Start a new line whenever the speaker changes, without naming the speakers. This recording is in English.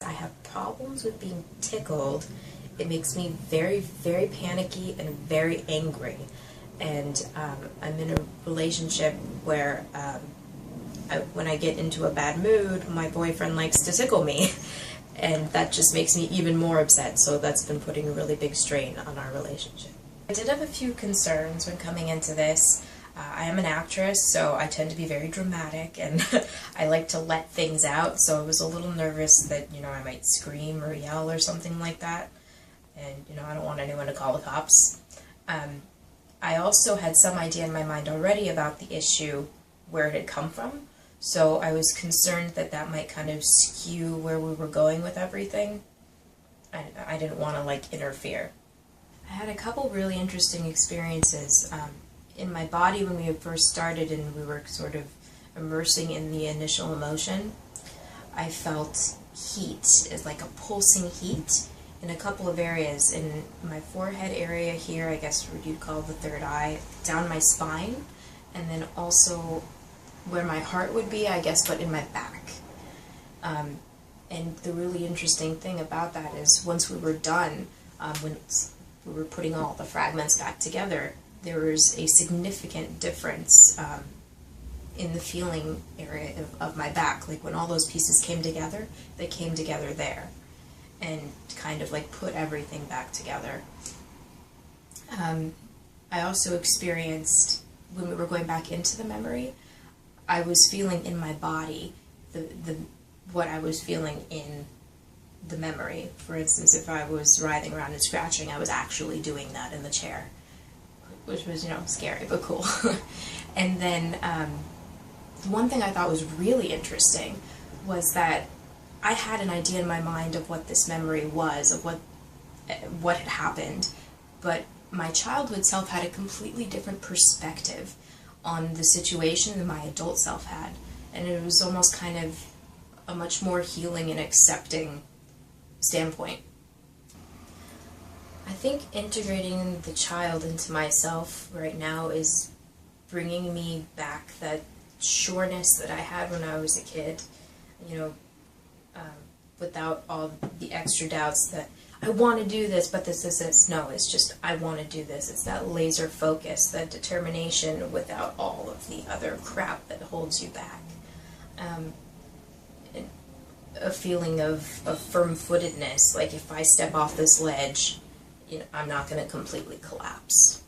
I have problems with being tickled. It makes me very, very panicky and very angry. And I'm in a relationship where when I get into a bad mood, my boyfriend likes to tickle me. And that just makes me even more upset, so that's been putting a really big strain on our relationship. I did have a few concerns when coming into this. I am an actress, so I tend to be very dramatic, and I like to let things out, so I was a little nervous that, I might scream or yell or something like that, and, I don't want anyone to call the cops. I also had some idea in my mind already about the issue, where it had come from, so I was concerned that that might kind of skew where we were going with everything. I didn't want to, interfere. I had a couple really interesting experiences in my body when we had first started and we were sort of immersing in the initial emotion. I felt heat, like a pulsing heat in a couple of areas. In my forehead area here, I guess what you'd call the third eye, down my spine, and then also where my heart would be, I guess, but in my back. And the really interesting thing about that is once we were done, when we were putting all the fragments back together, there was a significant difference in the feeling area of my back. Like when all those pieces came together, they came together there and kind of put everything back together. I also experienced, when we were going back into the memory, I was feeling in my body what I was feeling in the memory. For instance, if I was writhing around and scratching, I was actually doing that in the chair, which was, scary but cool. And then the one thing I thought was really interesting was that I had an idea in my mind of what this memory was, of what had happened, but my childhood self had a completely different perspective on the situation than my adult self had, and it was almost kind of a much more healing and accepting standpoint. I think integrating the child into myself right now is bringing me back that sureness that I had when I was a kid, without all the extra doubts that I want to do this, but this. No, it's just I want to do this. It's that laser focus, that determination without all of the other crap that holds you back. A feeling of firm-footedness, like if I step off this ledge, I'm not going to completely collapse.